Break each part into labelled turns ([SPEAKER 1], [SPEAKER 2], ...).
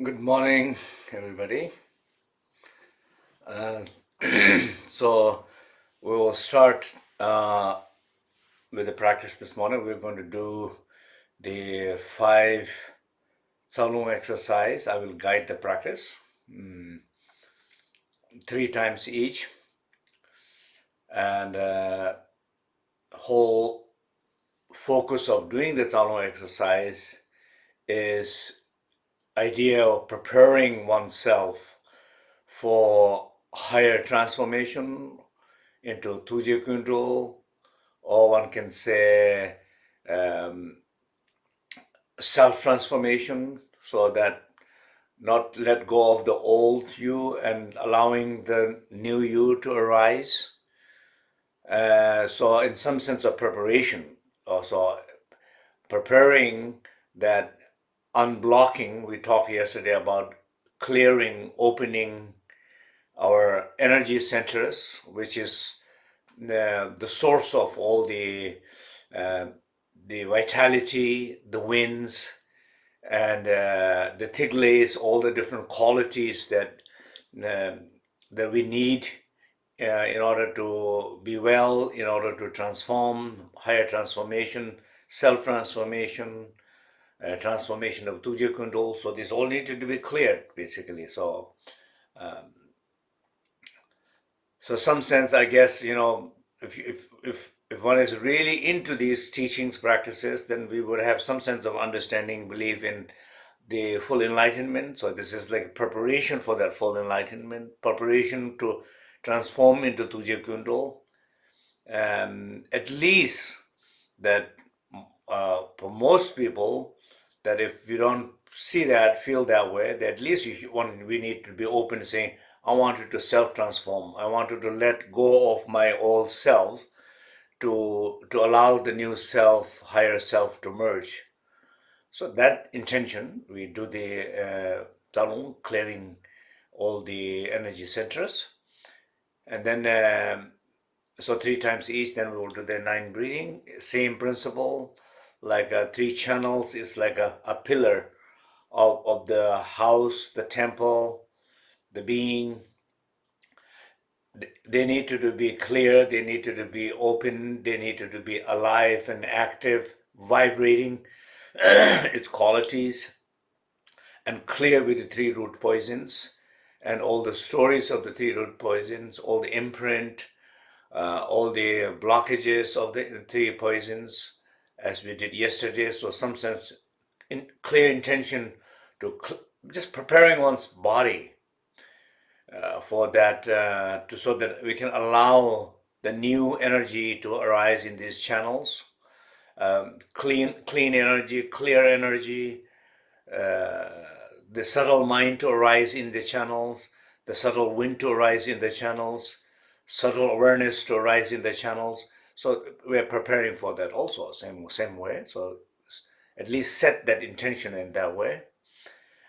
[SPEAKER 1] Good morning, everybody. Uh, so we will start with the practice this morning. We're going to do the 5 Tsalung exercise. I will guide the practice 3 times each, and whole focus of doing the Tsalung exercise is idea of preparing oneself for higher transformation into Tuje Kundal, or one can say um, self-transformation, so that not let go of the old you and allowing the new you to arise. So in some sense of preparation, also preparing that unblocking, we talked yesterday about clearing, opening our energy centers, which is the source of all uh, the vitality, the winds, and the tiglays, all the different qualities uh, that we need in order to be well, in order to transform, higher transformation, self-transformation, transformation of Tuja Kundal. So this all needed to be cleared, basically. Um, So some sense, I guess, if one is really into these teachings practices, then we would have some sense of understanding, belief in the full enlightenment. So this is like preparation for that full enlightenment, preparation to transform into Tuje Kundo. At least that for most people, that if you don't see that, feel that way, that at least we need to be open to saying, I wanted to self-transform. I wanted to let go of my old self to allow the new self, higher self to merge. So that intention, we do the talung, clearing all the energy centers, and then so 3 times each. Then we will do the 9 breathing. Same principle, like 3 channels is like a pillar of the house, the temple, the being. They need to be clear, they need to be open, they need to be alive and active, vibrating its qualities, and clear with the 3 root poisons and all the stories of the 3 root poisons, all the imprint, all the blockages of the 3 poisons, as we did yesterday. So some sense in clear intention to just preparing one's body for that, so that we can allow the new energy to arise in these channels, clean energy, clear energy, uh, the subtle mind to arise in the channels, the subtle wind to arise in the channels, subtle awareness to arise in the channels. So we're preparing for that also, same way. So at least set that intention in that way.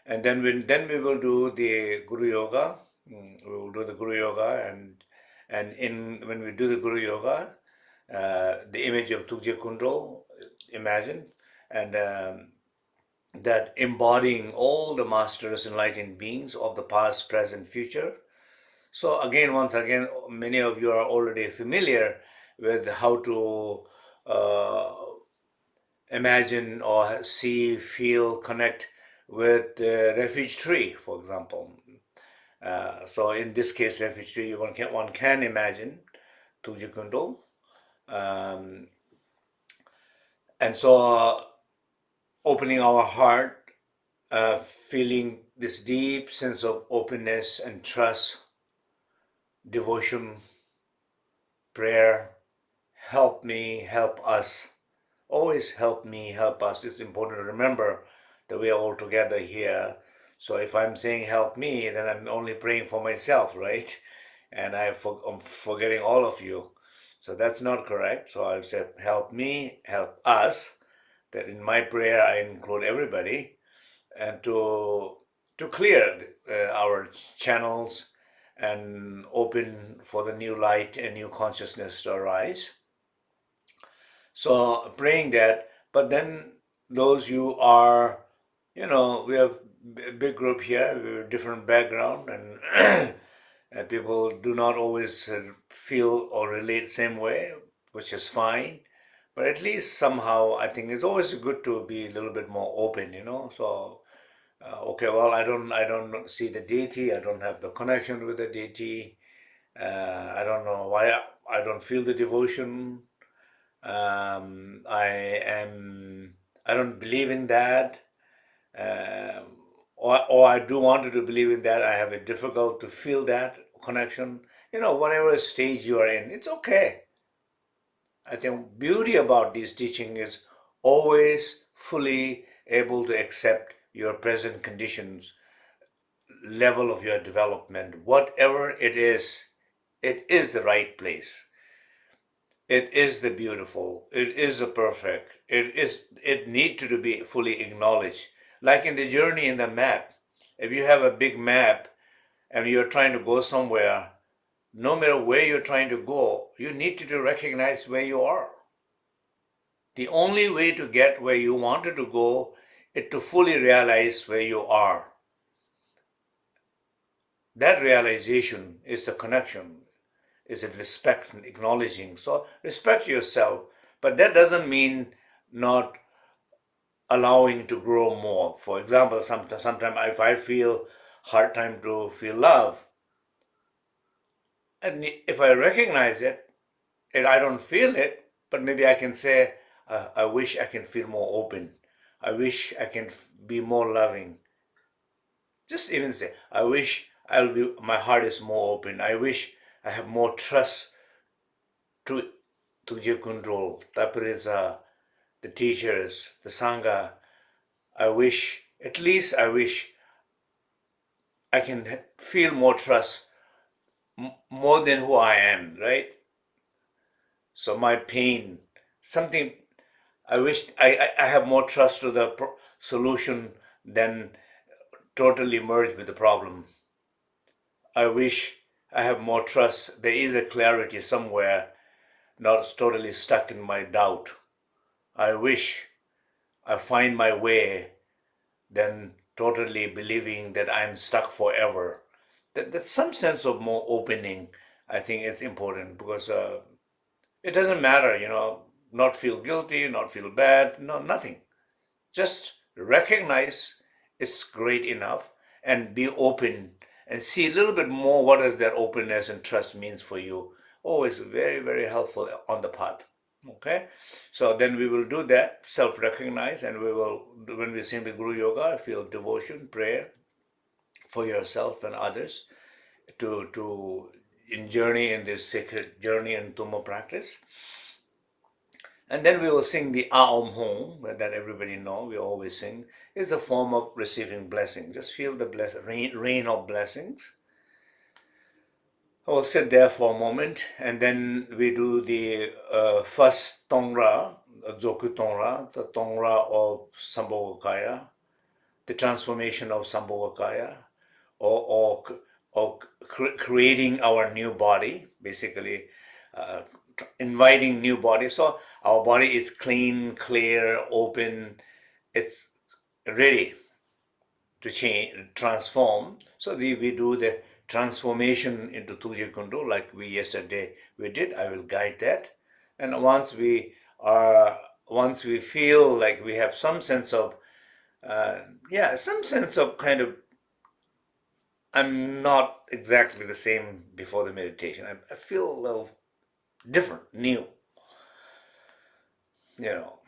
[SPEAKER 1] And then we will do the Guru Yoga. We will do the Guru Yoga, and in when we do the Guru Yoga, the image of Tugje Kundal, imagine, and that embodying all the masters, enlightened beings of the past, present, future. So again, once again, many of you are already familiar with how to uh, imagine or see, feel, connect with the refuge tree, for example. So in this case, refuge tree, one can imagine Tuji Kundal. Um, and so opening our heart, feeling this deep sense of openness and trust, devotion, prayer, help me, help us. Always help me, help us. It's important to remember that we are all together here. So if I'm saying help me, then I'm only praying for myself, right? And I'm forgetting all of you. So that's not correct. So I said, help me, help us. That in my prayer I include everybody, and to clear our channels and open for the new light and new consciousness to arise. So praying that, but then those you are, we have big group here, with different background, and people do not always feel or relate same way, which is fine. But at least somehow, I think it's always good to be a little bit more open, So, okay, well, I don't see the deity. I don't have the connection with the deity. I don't know why I don't feel the devotion. I am. I don't believe in that. Um, or I do want to believe in that. I have it difficult to feel that connection. Whatever stage you are in, it's okay. I think beauty about this teaching is always fully able to accept your present conditions, level of your development, whatever it is the right place. It is the beautiful. It is the perfect. It need to be fully acknowledged. Like in the journey in the map. If you have a big map and you're trying to go somewhere, no matter where you're trying to go, you need to recognize where you are. The only way to get where you wanted to go is to fully realize where you are. That realization is the connection, is a respect and acknowledging. So respect yourself, but that doesn't mean not allowing to grow more. For example, sometimes if I feel hard time to feel love, and if I recognize it and I don't feel it, but maybe I can say, I wish I can feel more open. I wish I can be more loving. Just even say, I wish my heart is more open. I wish I have more trust to tujhe control. Taparisa, the teachers, the sangha. I wish I can feel more trust, more than who I am, right? So my pain, something, I wish I have more trust to the solution than totally merge with the problem. I wish I have more trust. There is a clarity somewhere, not totally stuck in my doubt. I wish I find my way than totally believing that I'm stuck forever. That's some sense of more opening. I think it's important because it doesn't matter, not feel guilty, not feel bad, no, nothing. Just recognize it's great enough and be open and see a little bit more what does that openness and trust means for you. Oh, it's very, very helpful on the path. Okay, so then we will do that, self-recognize, and we will, when we sing the Guru Yoga, feel devotion, prayer for yourself and others to in journey in this sacred journey and Tummo practice. And then we will sing the Aum Home that everybody know. We always sing. It's a form of receiving blessing. Just feel the rain of blessings. We'll sit there for a moment, and then we do the first Tongra, Zoku Tongra, the Tongra of Sambhogakaya, the transformation of Sambhogakaya, or creating our new body, basically uh, inviting new body. So our body is clean, clear, open. It's ready to change, transform. So we do the transformation into Tuje Kundu like we yesterday we did. I will guide that. And once we feel like we have some sense of, some sense of kind of, I'm not exactly the same before the meditation. I feel a little different, new, you know,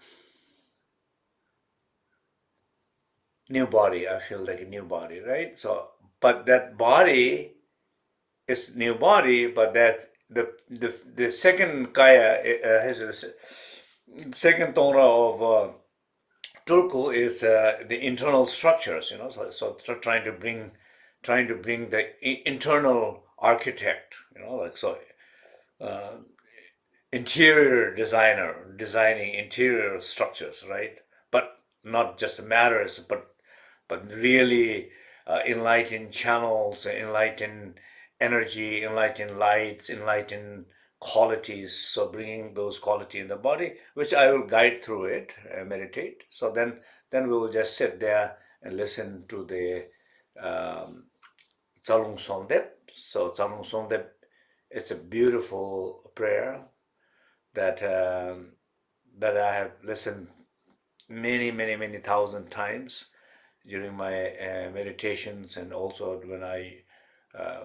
[SPEAKER 1] new body. I feel like a new body, right? So, but that body is new body, but that the second kaya has a second tonra of Turku is the internal structures, so trying to bring the internal architect, like so. Uh, Interior designer designing interior structures, right? But not just matters, but really enlighten channels, enlighten energy, enlighten lights, enlighten qualities. So bringing those quality in the body, which I will guide through it, meditate. So then we will just sit there and listen to the um, Tsalung Songdep. So Tsalung Songdep, it's a beautiful prayer that that I have listened many thousand times during my meditations, and also when I uh,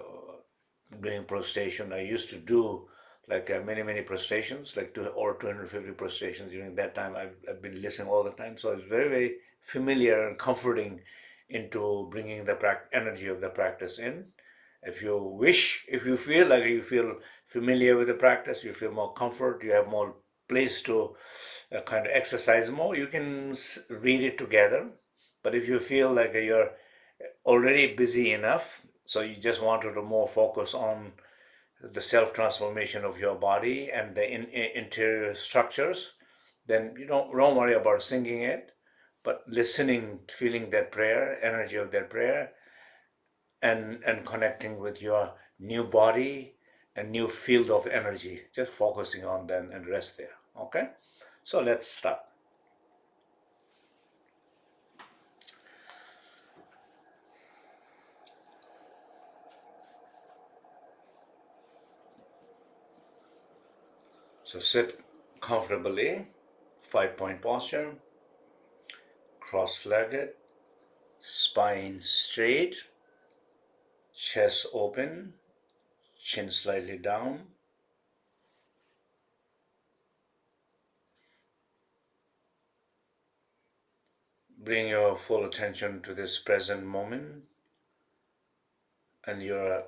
[SPEAKER 1] doing prostration. I used to do like many prostrations, like 250 prostrations during that time. I've been listening all the time, so it's very familiar and comforting into bringing the energy of the practice in. If you wish, if you feel like you feel familiar with the practice, you feel more comfort, you have more place to kind of exercise more, you can read it together. But if you feel like you're already busy enough, so you just wanted to more focus on the self transformation of your body and the interior structures, then you don't worry about singing it, but listening, feeling that prayer, energy of that prayer, and connecting with your new body and new field of energy, just focusing on them and rest there. Okay, so let's start. So sit comfortably, 5 point posture, cross-legged, spine straight, chest open, chin slightly down. Bring your full attention to this present moment and your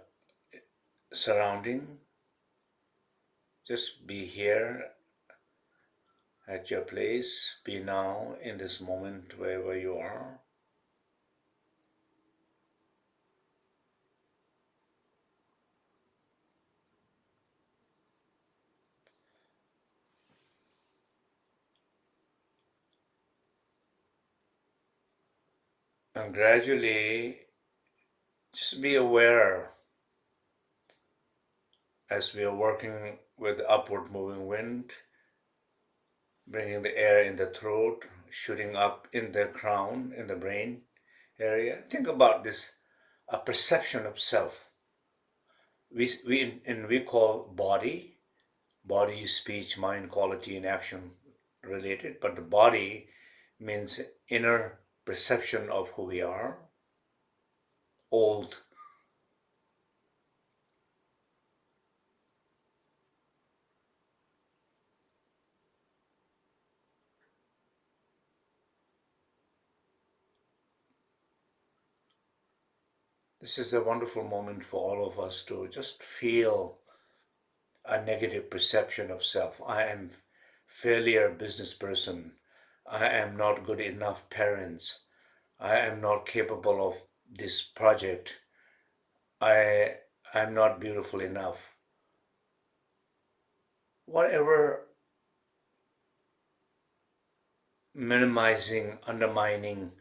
[SPEAKER 1] surrounding. Just be here at your place. Be now in this moment wherever you are. And gradually just be aware as we are working with upward moving wind, bringing the air in the throat, shooting up in the crown, in the brain area. Think about this, a perception of self. We call body, speech, mind, quality, and action related, but the body means inner perception of who we are, old. This is a wonderful moment for all of us to just feel a negative perception of self. I am failure business person. I am not good enough parents. I am not capable of this project. I am not beautiful enough. Whatever minimizing, undermining,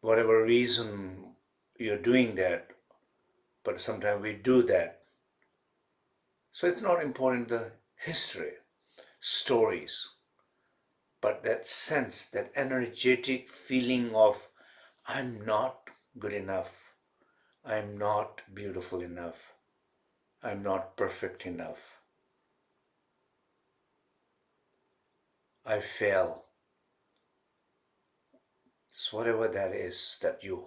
[SPEAKER 1] whatever reason you're doing that, but sometimes we do that. So it's not important the history, stories, but that sense, that energetic feeling of I'm not good enough, I'm not beautiful enough, I'm not perfect enough, I fail. It's whatever that is that you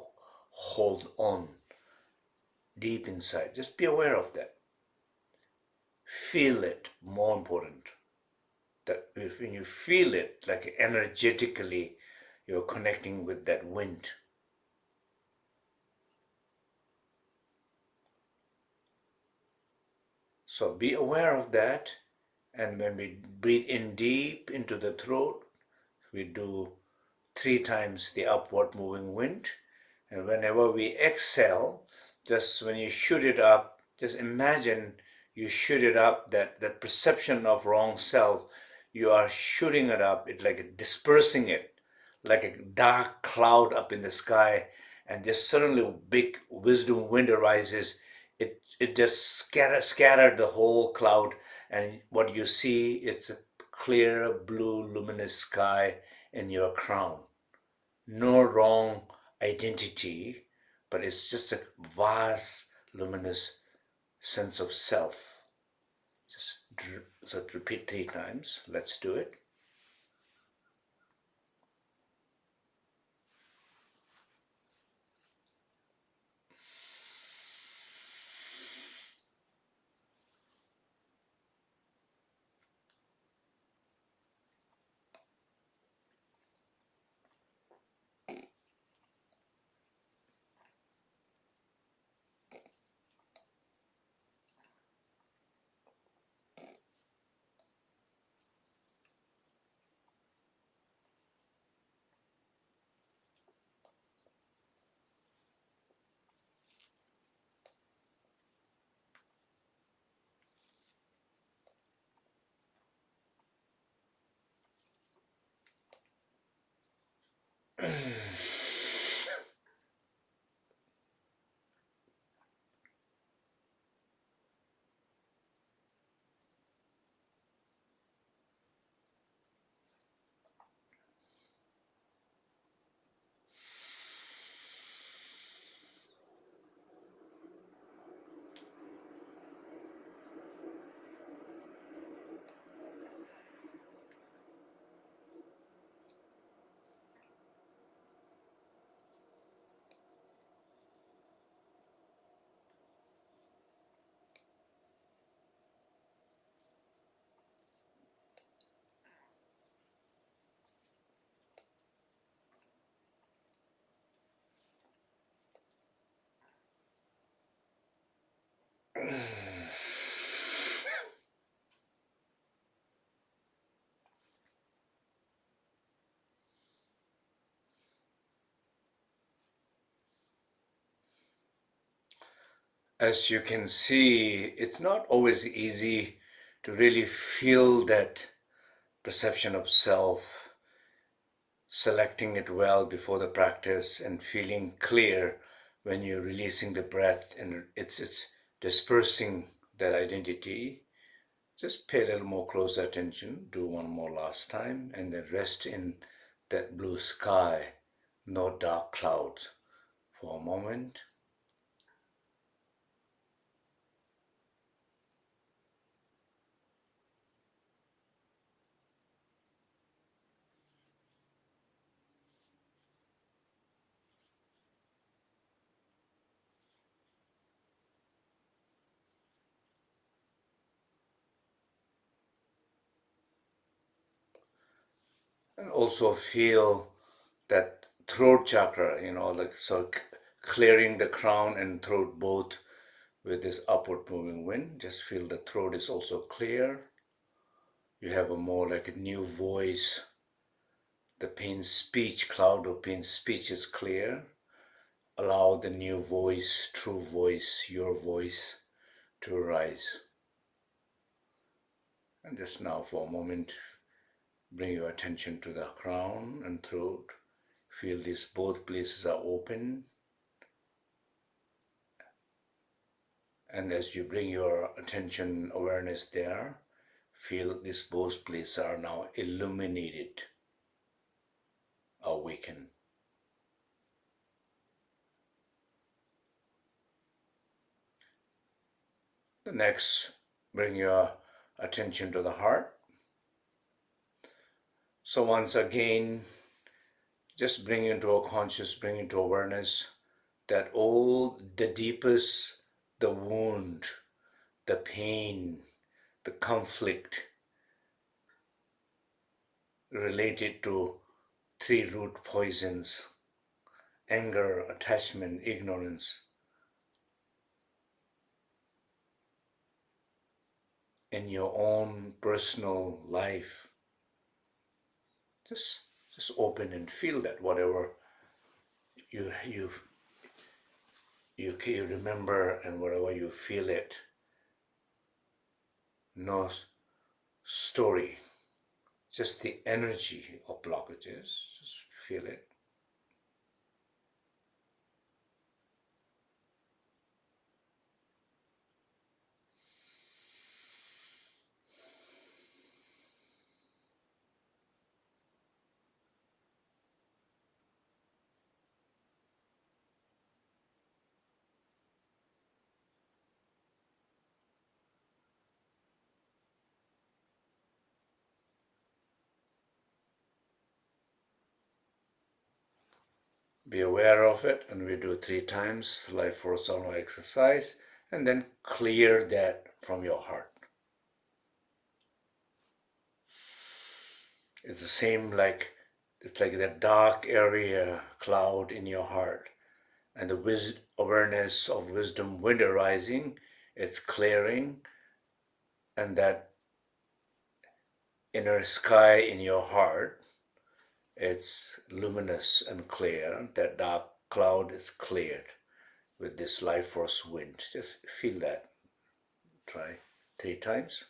[SPEAKER 1] hold on deep inside. Just be aware of that. Feel it, more important. That if when you feel it, like energetically, you're connecting with that wind. So be aware of that. And when we breathe in deep into the throat, we do 3 times the upward moving wind. And whenever we exhale, just when you shoot it up, just imagine you shoot it up, that perception of wrong self, you are shooting it up, it like dispersing it, like a dark cloud up in the sky, and just suddenly big wisdom wind arises. It just scattered the whole cloud, and what you see, it's a clear blue luminous sky in your crown. no wrong identity, but it's just a vast, luminous sense of self. Just so repeat 3 times. Let's do it. As you can see, it's not always easy to really feel that perception of self, selecting it well before the practice and feeling clear when you're releasing the breath and it's dispersing that identity. Just pay a little more close attention, do one more last time, and then rest in that blue sky, no dark clouds for a moment. And also feel that throat chakra, like so clearing the crown and throat both with this upward moving wind. Just feel the throat is also clear. You have a more like a new voice. The pain speech, cloud of pain speech is clear. Allow the new voice, true voice, your voice to arise. And just now for a moment, bring your attention to the crown and throat. Feel these both places are open. And as you bring your attention awareness there, feel these both places are now illuminated, awakened. The next, bring your attention to the heart. So once again, just bring into a conscious, bring into awareness that all the deepest, the wound, the pain, the conflict related to 3 root poisons: anger, attachment, ignorance, in your own personal life. Just just open and feel that whatever you you you remember and whatever you feel it. No story, just the energy of blockages. Just feel it. Be aware of it, and we do 3 times life force download exercise, and then clear that from your heart. It's the same it's like that dark area cloud in your heart, and the awareness of wisdom wind arising, it's clearing, and that inner sky in your heart, it's luminous and clear. That dark cloud is cleared with this life force wind. Just feel that. Try 3 times.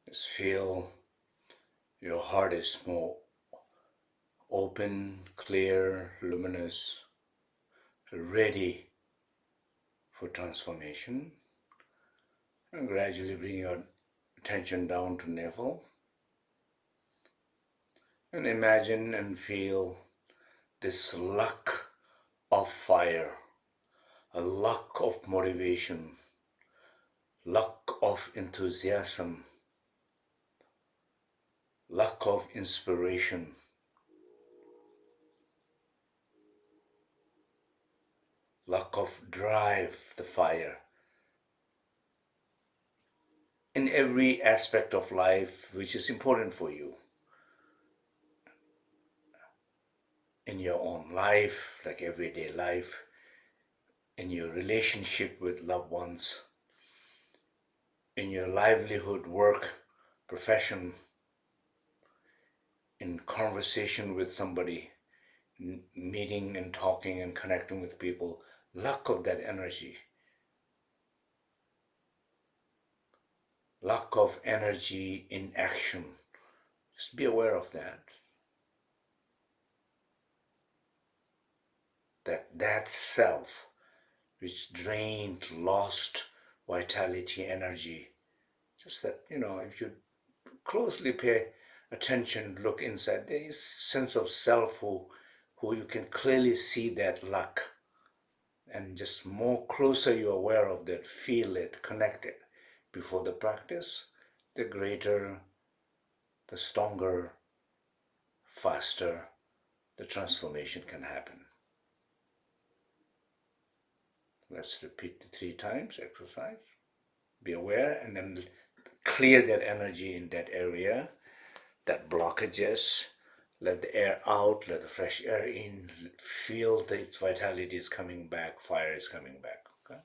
[SPEAKER 1] Just feel your heart is more open, clear, luminous, ready for transformation. And gradually bring your attention down to navel. And imagine and feel this luck of fire, a luck of motivation, luck of enthusiasm, luck of inspiration, luck of drive, the fire. In every aspect of life which is important for you. In your own life, like everyday life, in your relationship with loved ones, in your livelihood, work, profession, in conversation with somebody, meeting and talking and connecting with people, luck of that energy. Lack of energy in action. Just be aware of that. That self which drained, lost vitality, energy. Just that, if you closely pay attention, look inside, there is sense of self who who you can clearly see that luck, and just more closer you're aware of that, feel it, connect it before the practice, the greater, the stronger, faster the transformation can happen. Let's repeat the 3 times exercise. Be aware and then clear that energy in that area, that blockages. Let the air out, let the fresh air in. Feel that its vitality is coming back, fire is coming back. Okay?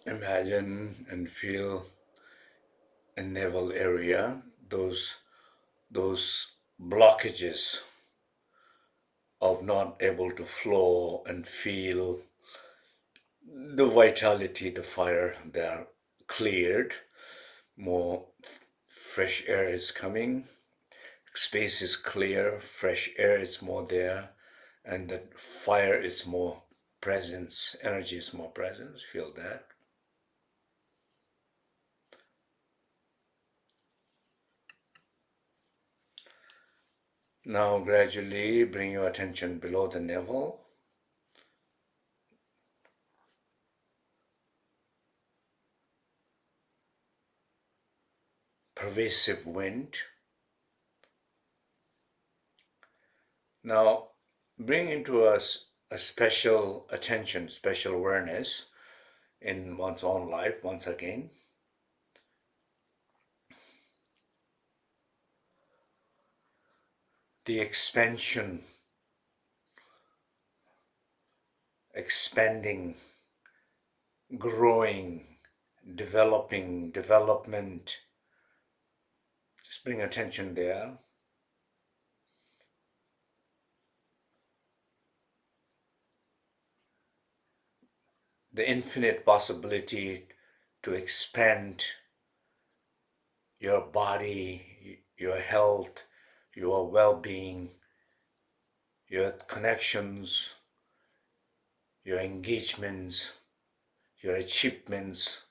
[SPEAKER 1] Imagine and feel a navel area, those blockages of not able to flow and feel the vitality, the fire, they are cleared. More fresh air is coming, space is clear, fresh air is more there, and the fire is more presence, energy is more presence. Feel that. Now gradually bring your attention below the navel. Pervasive wind. Now bring into us a special attention, special awareness in one's own life once again. The expansion, expanding, growing, developing, development. Just bring attention there. The infinite possibility to expand your body, your health, your well-being, your connections, your engagements, your achievements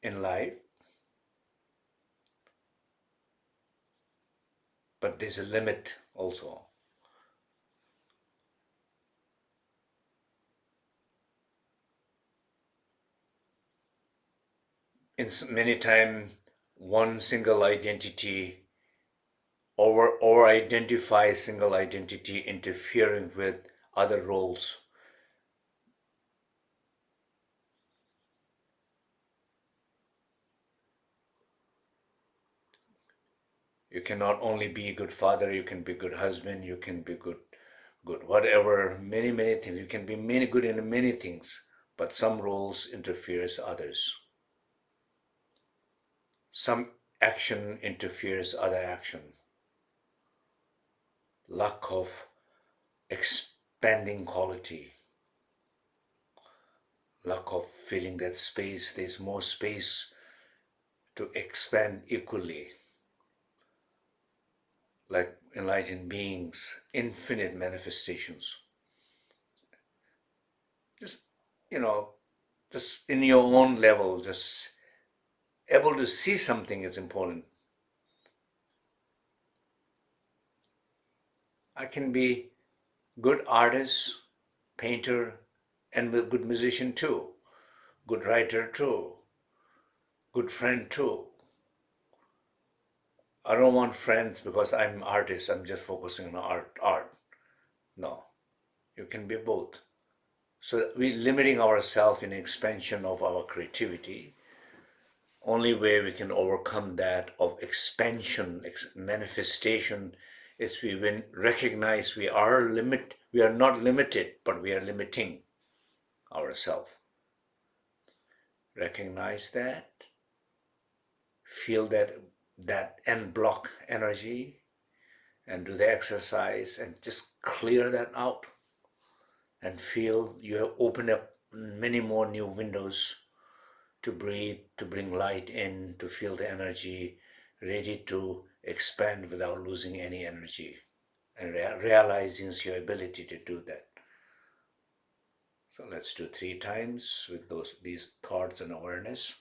[SPEAKER 1] in life. But there's a limit also. In many times, one single identity or identify single identity interfering with other roles, You can not only be a good father, you can be a good husband, you can be good whatever, many things. You can be many good in many things, but some roles interferes others. Some action interferes other action. Lack of expanding quality, lack of feeling that space, there's more space to expand equally, like enlightened beings, infinite manifestations. Just, you know, just in your own level, just able to see something is important. I can be good artist, painter, and a good musician too, good writer too, good friend too. I don't want friends because I'm an artist, I'm just focusing on art. No, you can be both. So we limiting ourselves in expansion of our creativity. Only way we can overcome that of expansion, manifestation, is we recognize we are not limited, but we are limiting ourselves. Recognize that, feel that end block energy, and do the exercise and just clear that out, and feel you have opened up many more new windows to breathe, to bring light in, to feel the energy ready to expand without losing any energy, and realizing your ability to do that. So let's do 3 times with these thoughts and awareness.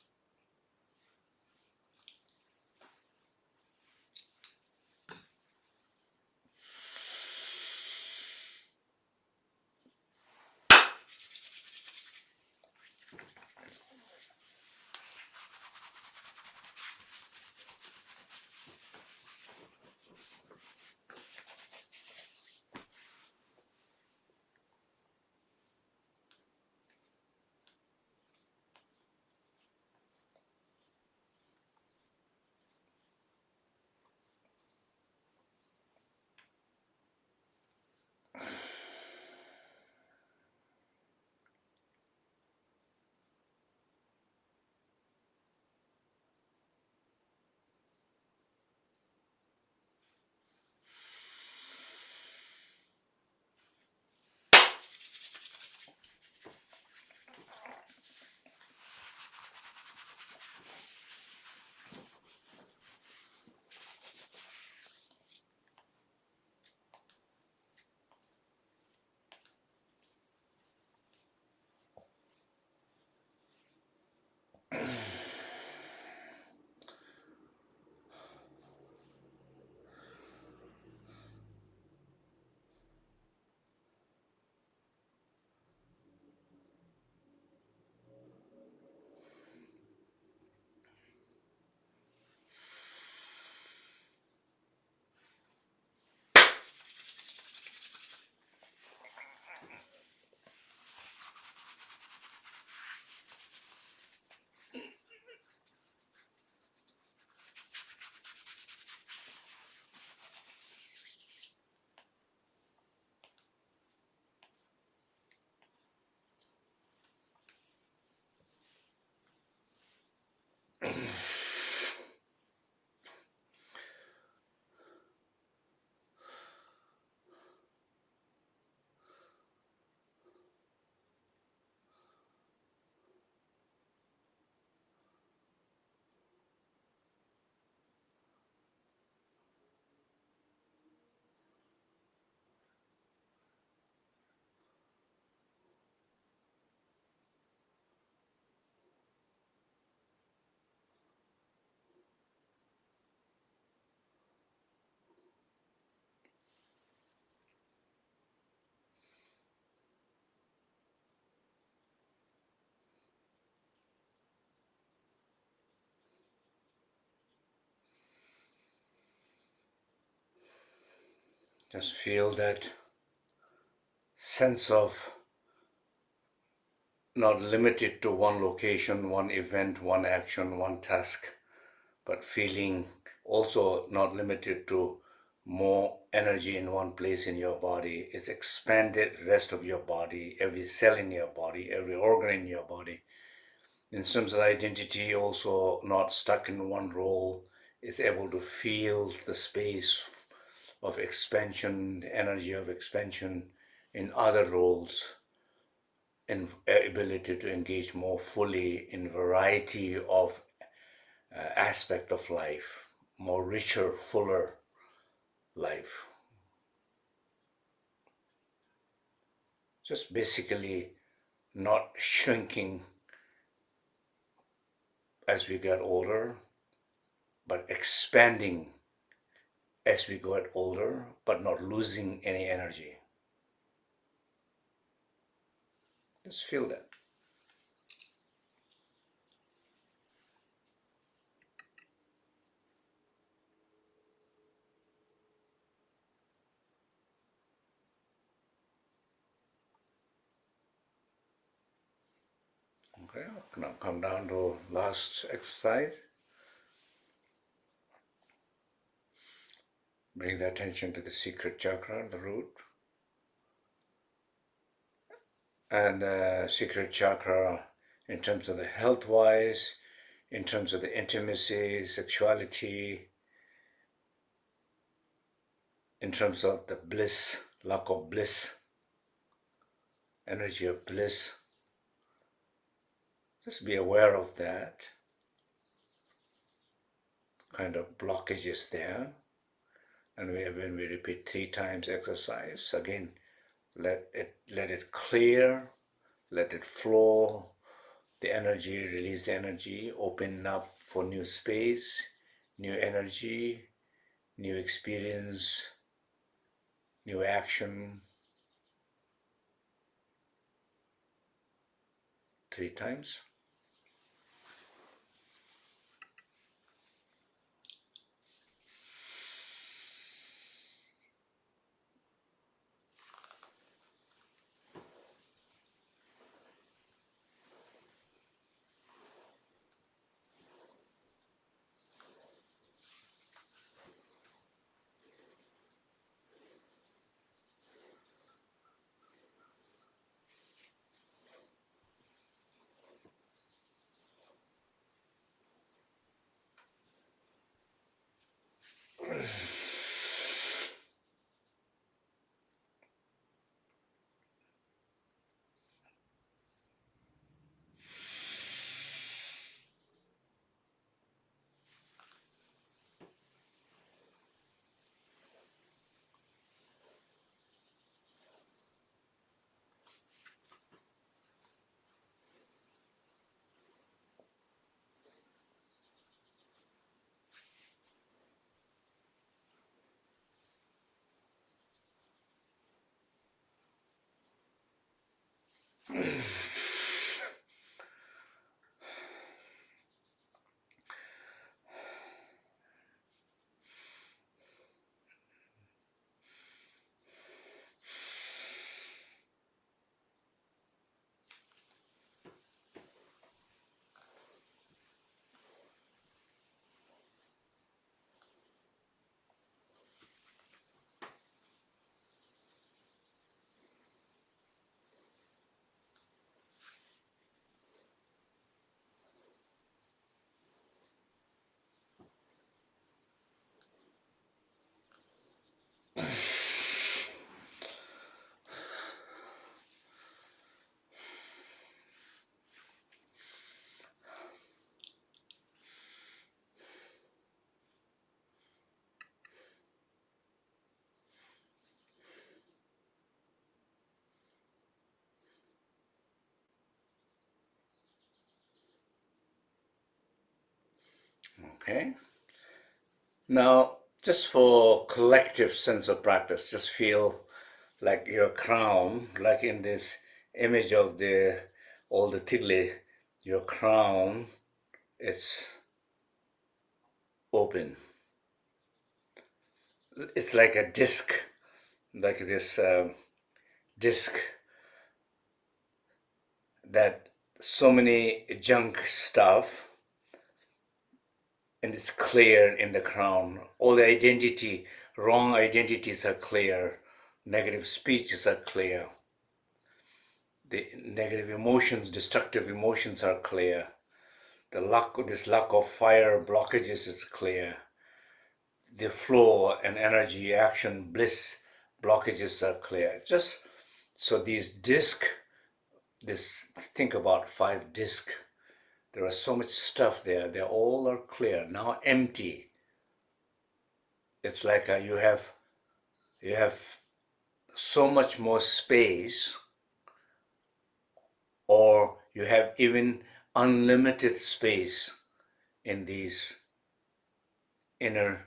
[SPEAKER 1] Just feel that sense of not limited to one location, one event, one action, one task, but feeling also not limited to more energy in one place in your body. It's expanded rest of your body, every cell in your body, every organ in your body. In terms of identity, also not stuck in one role, is able to feel the space of expansion, the energy of expansion in other roles, and ability to engage more fully in variety of aspect of life, more richer, fuller life. Just basically not shrinking as we get older, but expanding as we get older, but not losing any energy. Just feel that. Okay, now come down to last exercise. Bring the attention to the secret chakra, the root. And secret chakra, in terms of the health wise, in terms of the intimacy, sexuality, in terms of the bliss, lack of bliss, energy of bliss. Just be aware of that kind of blockages there. And when we repeat 3 times exercise, again, let it clear, let it flow, the energy, release the energy, open up for new space, new energy, new experience, new action. 3 times. Okay. Now, just for collective sense of practice, just feel like your crown, like in this image of the all the tigli, your crown, it's open. It's like a disc, like this disc that so many junk stuff and it's clear in the crown. All the identity, wrong identities are clear. Negative speeches are clear. The negative emotions, destructive emotions are clear. This lack of fire blockages is clear. The flow and energy, action, bliss blockages are clear. Just so these disc, think about 5 disc. There are so much stuff there. They all are clear now, empty. It's like you have so much more space, or you have even unlimited space in these inner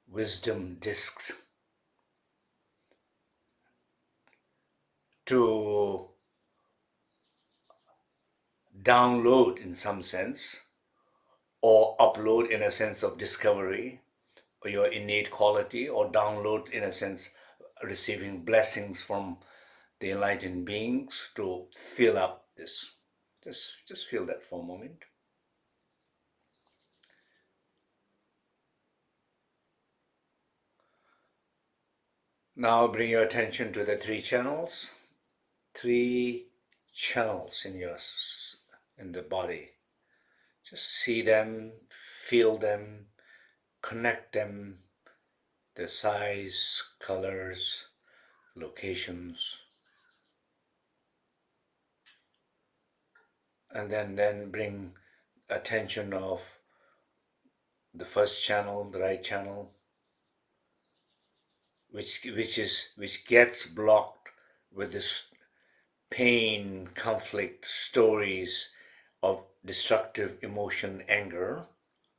[SPEAKER 1] wisdom discs to download in some sense, or upload in a sense of discovery, or your innate quality, or download in a sense receiving blessings from the enlightened beings to fill up this. Just feel that for a moment. Now bring your attention to the 3 channels. 3 channels in the body. Just see them, feel them, connect them, their size, colors, locations. And then bring attention of the first channel, the right channel, which gets blocked with this pain, conflict, stories of destructive emotion, anger.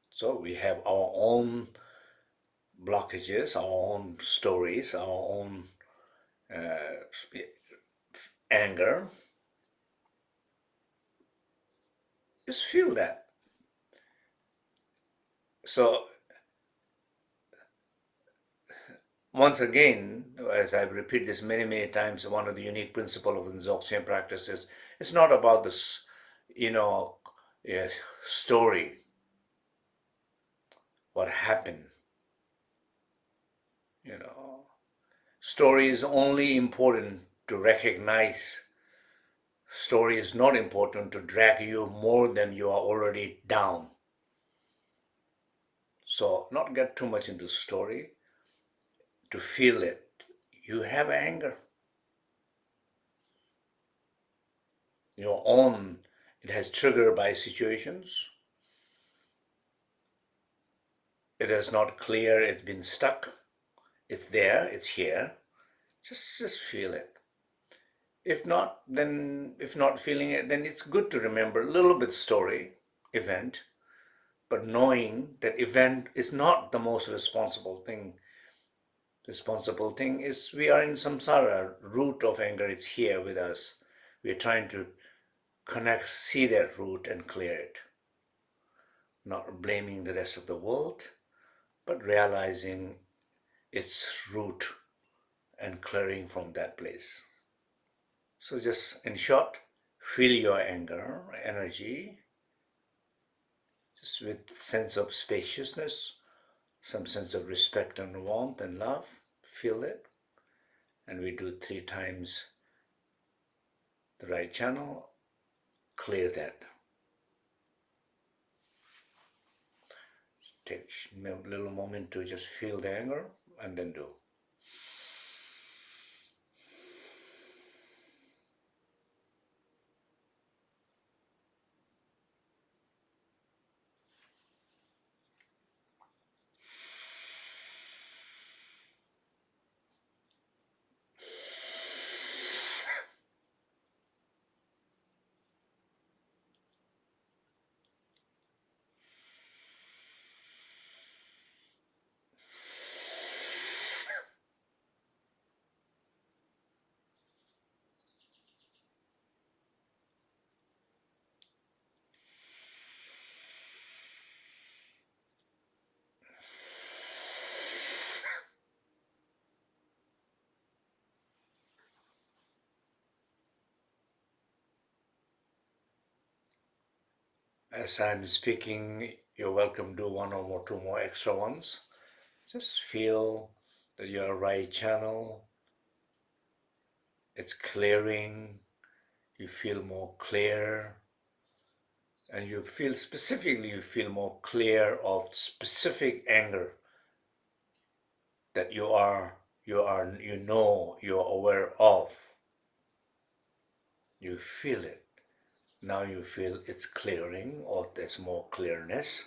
[SPEAKER 1] So we have our own blockages, our own stories, our own anger. Just feel that. So once again, as I've repeated this many times, one of the unique principles of the Dzogchen practice is it's not about this, yes, story, what happened. Story is only important to recognize. Story is not important to drag you more than you are already down. So not get too much into story, to feel it. You have anger. Your own, it has triggered by situations. It is not clear, it's been stuck. It's there, it's here. Just feel it. If not feeling it, then it's good to remember a little bit story, event, but knowing that event is not the most responsible thing. Responsible thing is we are in samsara, root of anger, it's here with us. We're trying to connect, see that root and clear it. Not blaming the rest of the world, but realizing its root and clearing from that place. So just in short, feel your anger, energy, just with sense of spaciousness, some sense of respect and warmth and love. Feel it. And we do 3 times the right channel, clear that. Take a little moment to just feel the anger and then do. As I'm speaking, you're welcome to do one or more, two more extra ones. Just feel that your right channel, it's clearing, you feel more clear, and you feel more clear of specific anger that you're aware of. You feel it. Now you feel it's clearing, or there's more clearness.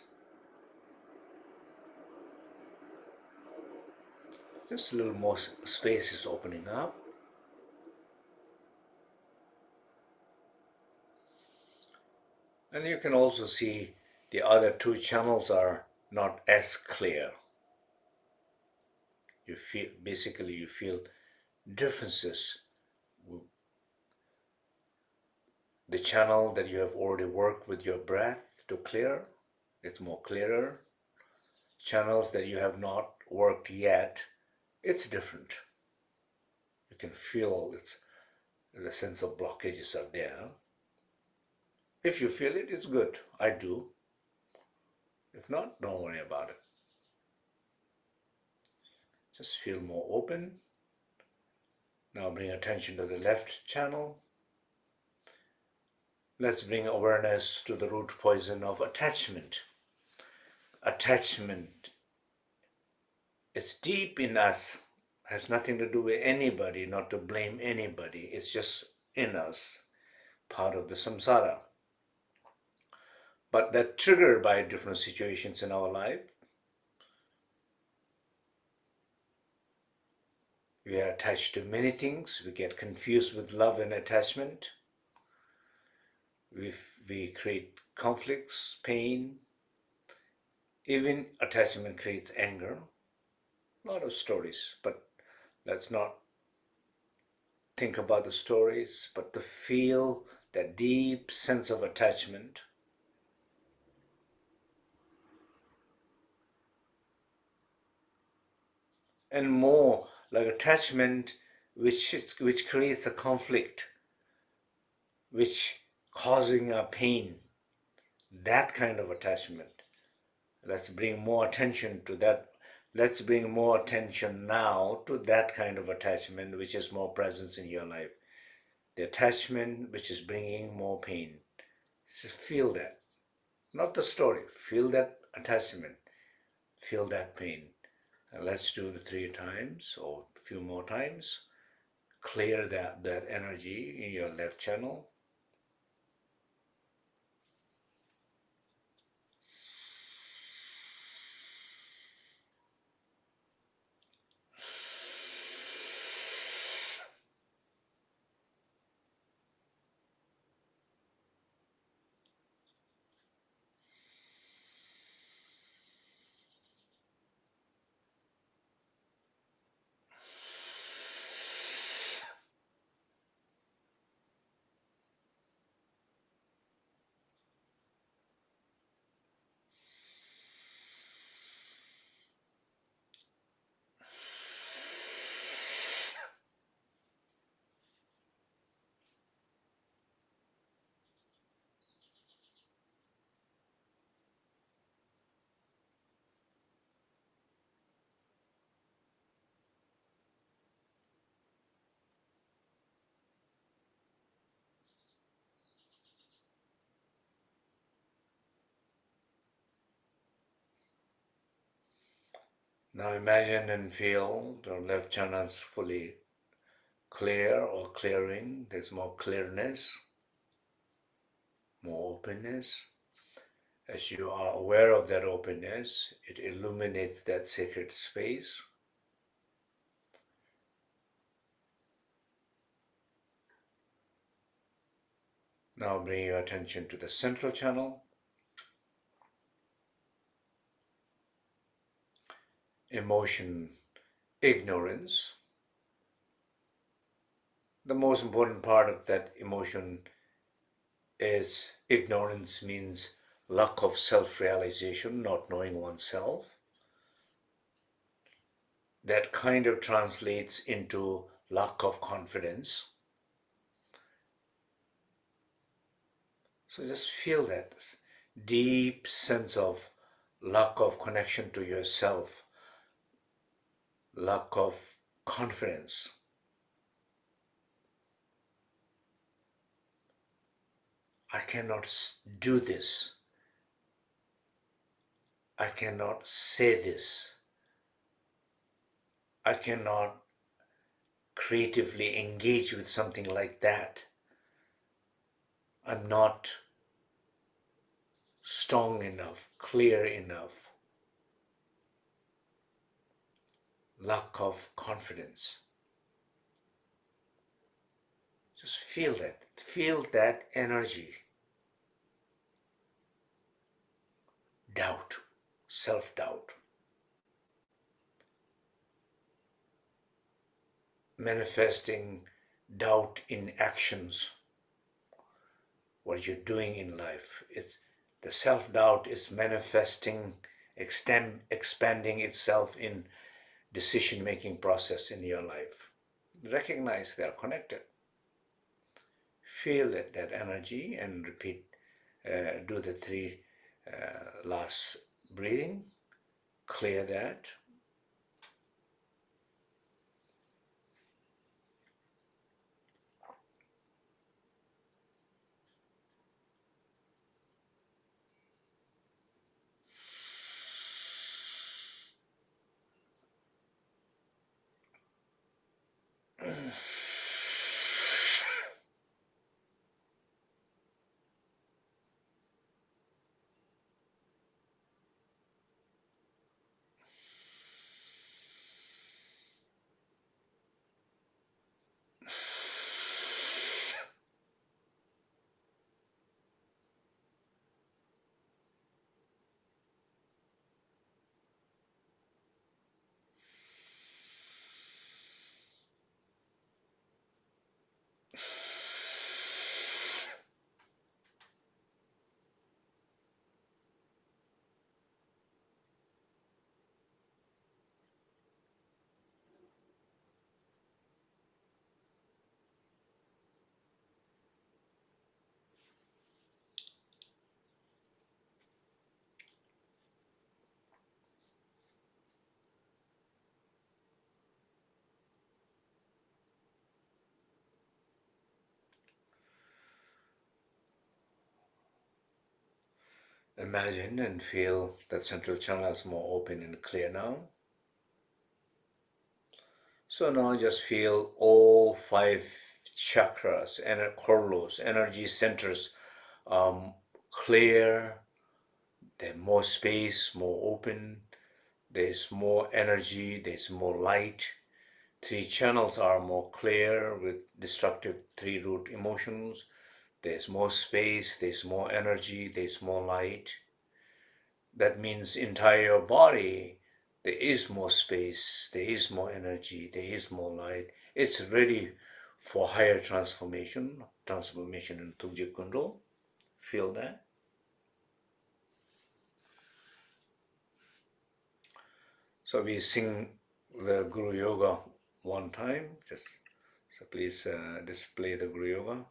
[SPEAKER 1] Just a little more space is opening up. And you can also see the other two channels are not as clear. You feel differences. The channel that you have already worked with your breath to clear, it's more clearer. Channels that you have not worked yet, it's different. You can feel it's, the sense of blockages are there. If you feel it, it's good. I do. If not, don't worry about it. Just feel more open. Now bring attention to the left channel. Let's bring awareness to the root poison of attachment. Attachment, it's deep in us, has nothing to do with anybody, not to blame anybody. It's just in us, part of the samsara. But that triggered by different situations in our life. We are attached to many things. We get confused with love and attachment. We create conflicts, pain. Even attachment creates anger. A lot of stories, but let's not think about the stories, but to feel that deep sense of attachment. And more like attachment which creates a conflict, which causing a pain, that kind of attachment. Let's bring more attention to that. Let's bring more attention now to that kind of attachment which is more presence in your life. The attachment which is bringing more pain. So feel that. Not the story. Feel that attachment. Feel that pain. And let's do the 3 times or a few more times. Clear that energy in your left channel. Now imagine and feel the left channel is fully clear or clearing. There's more clearness, more openness. As you are aware of that openness, it illuminates that sacred space. Now bring your attention to the central channel. Emotion, ignorance. The most important part of that emotion is ignorance, means lack of self-realization, not knowing oneself. That kind of translates into lack of confidence. So just feel that deep sense of lack of connection to yourself, lack of confidence. I cannot do this. I cannot say this. I cannot creatively engage with something like that. I'm not strong enough, clear enough. Lack of confidence. Just feel that energy. Doubt, self-doubt. Manifesting doubt in actions, what you're doing in life. The self-doubt is manifesting, expanding itself in decision-making process in your life. Recognize they are connected. Feel that energy and repeat, do the three last breathing, clear that. Imagine and feel that central channel is more open and clear now. So now just feel all 5 chakras and corlos, energy centers, clear. There's more space, more open. There's more energy. There's more light. 3 channels are more clear with destructive 3 root emotions. There's more space. There's more energy. There's more light. That means entire body, there is more space, there is more energy, there is more light. It's ready for higher transformation in Tujik Kundal. Feel that? So we sing the Guru Yoga one time. So please display the Guru Yoga.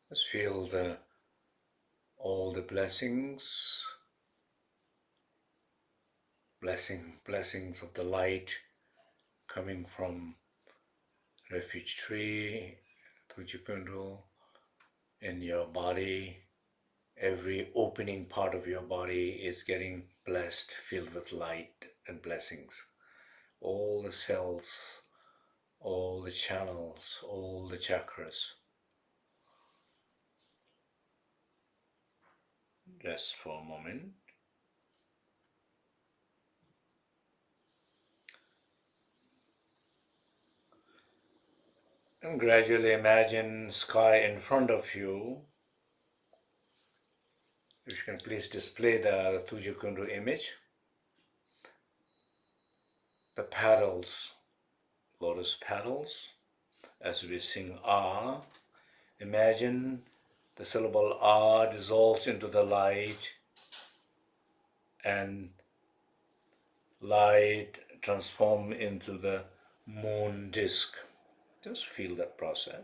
[SPEAKER 1] Just feel all the blessings of the light coming from refuge tree, Tujikundu, in your body. Every opening part of your body is getting blessed, filled with light and blessings. All the cells, all the channels, all the chakras. Rest for a moment. And gradually imagine sky in front of you. If you can please display the Tujikundu image. The petals, lotus petals. As we sing Ah, imagine the syllable Ah dissolves into the light and light transform into the moon disk. Just feel that process.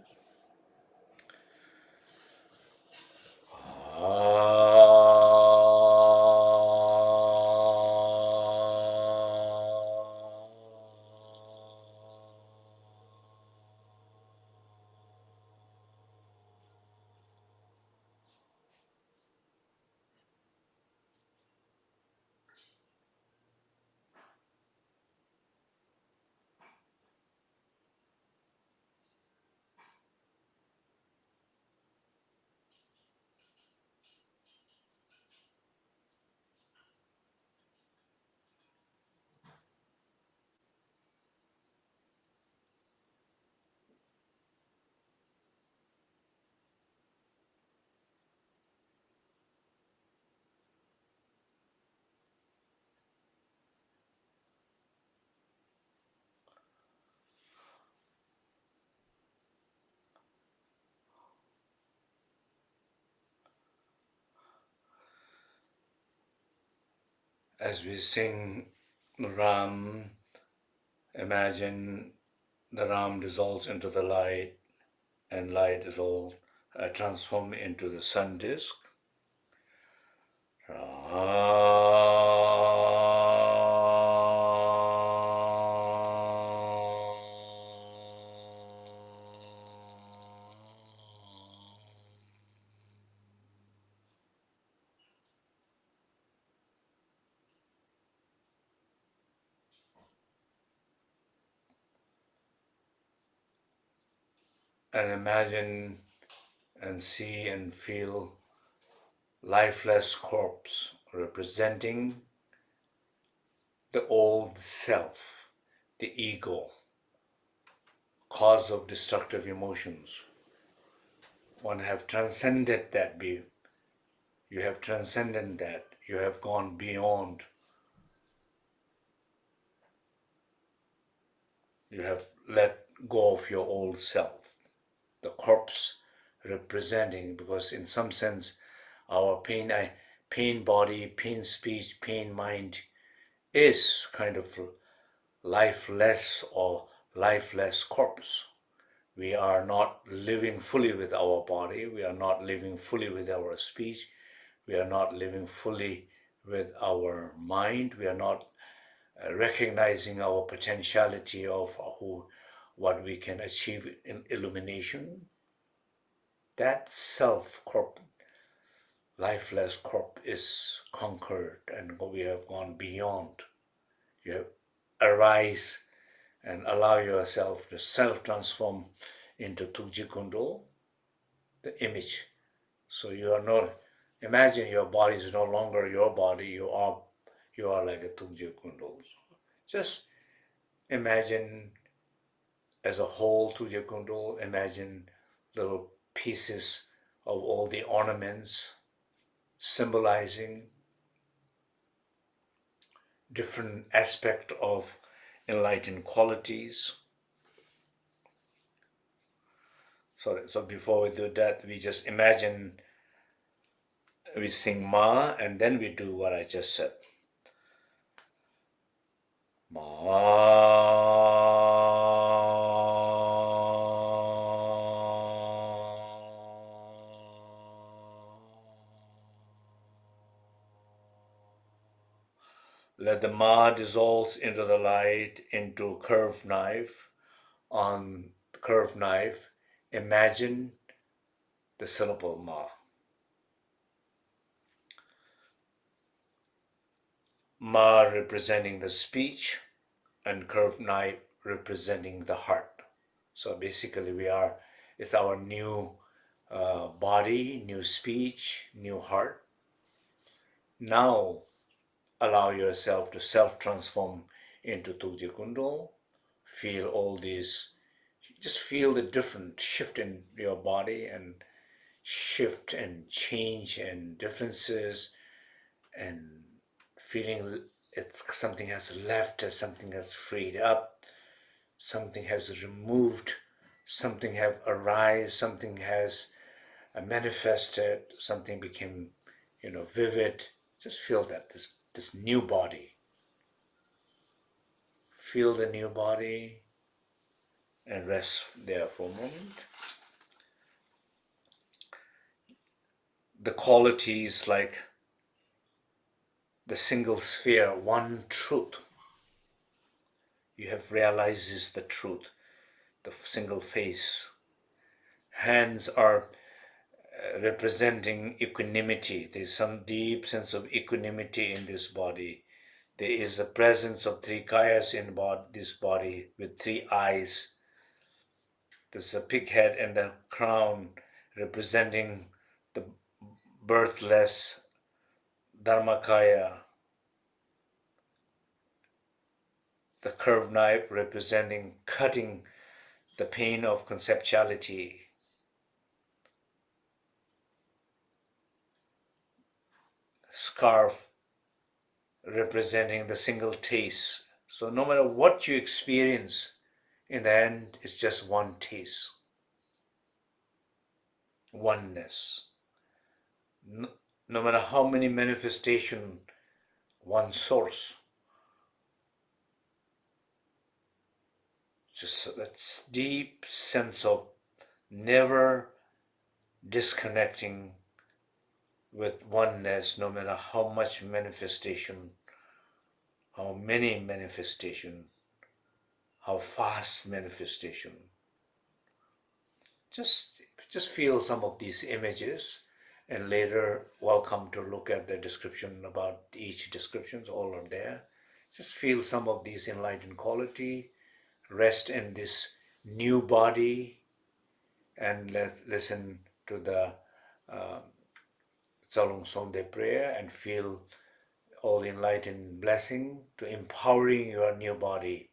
[SPEAKER 1] As we sing Ram, imagine the Ram dissolves into the light and light dissolves, transform into the sun disk. And imagine and see and feel lifeless corpse representing the old self, the ego, cause of destructive emotions. One have transcended that. You have transcended that. You have gone beyond. You have let go of your old self. The corpse representing, because in some sense our pain body, pain speech, pain mind is kind of lifeless or lifeless corpse. We are not living fully with our body. We are not living fully with our speech. We are not living fully with our mind. We are not recognizing our potentiality of what we can achieve in illumination. That self corp, lifeless corp, is conquered, and we have gone beyond. You have arise and allow yourself to self-transform into Tujikundo, the image. So you are not, imagine your body is no longer your body, you are like a Tujikundo. Just imagine as a whole Tujikundo, imagine little pieces of all the ornaments symbolizing different aspect of enlightened qualities. So before we do that, we just imagine, we sing Ma, and then we do what I just said. Ma. Let the ma dissolve into the light, into curved knife. On the curved knife, imagine the syllable ma. Ma representing the speech and curved knife representing the heart. So basically it's our new body, new speech, new heart. Now allow yourself to self-transform into Tugje Kundal. Feel all these, just feel the different shift in your body and shift and change and differences, and feeling something has left, something has freed up, something has removed, something have arise, something has manifested, something became, vivid. Just feel that this new body. Feel the new body and rest there for a moment. The qualities like the single sphere, one truth. You have realizes the truth, the single face. Hands are representing equanimity. There's some deep sense of equanimity in this body. There is the presence of three kayas in this body with three eyes. There's a pig head and a crown representing the birthless Dharmakaya. The curved knife representing cutting the pain of conceptuality. Scarf representing the single taste. So no matter what you experience, in the end, it's just one taste, oneness. No matter how many manifestations, one source. Just that deep sense of never disconnecting with oneness, no matter how much manifestation, how many manifestation, how fast manifestation. Just feel some of these images, and later welcome to look at the description about each descriptions, all are there. Just feel some of these enlightened quality, rest in this new body, and listen to the Tsalung Sonde prayer and feel all the enlightened blessing to empowering your new body.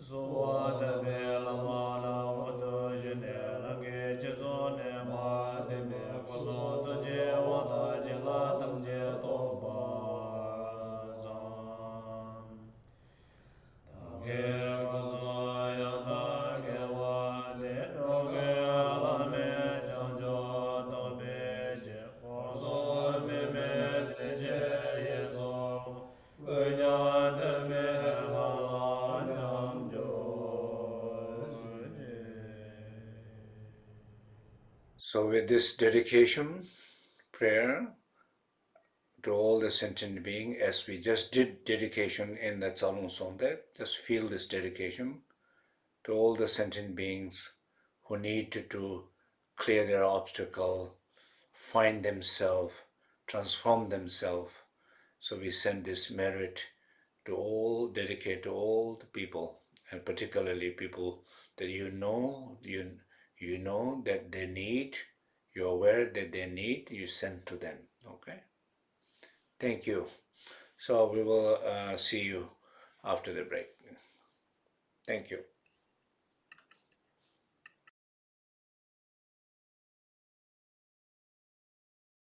[SPEAKER 2] Suwa de lama na hodo jine rangi jizo ne ma de me kuzo do je wada je la tam je tokpa zan. Ge kuzo yanda ge wa de doge la me janjo to be je kuzo me me de je ye zo. Gunya de me la la nyam
[SPEAKER 1] So with this dedication prayer to all the sentient being, as we just did dedication in the Tsalung Sonde, just feel this dedication to all the sentient beings who need to clear their obstacle, find themselves, transform themselves. So we send this merit to all, dedicate to all the people, and particularly people that you know that they need, you're aware that they need, you send to them. Okay. Thank you. So we will see you after the break. Thank you.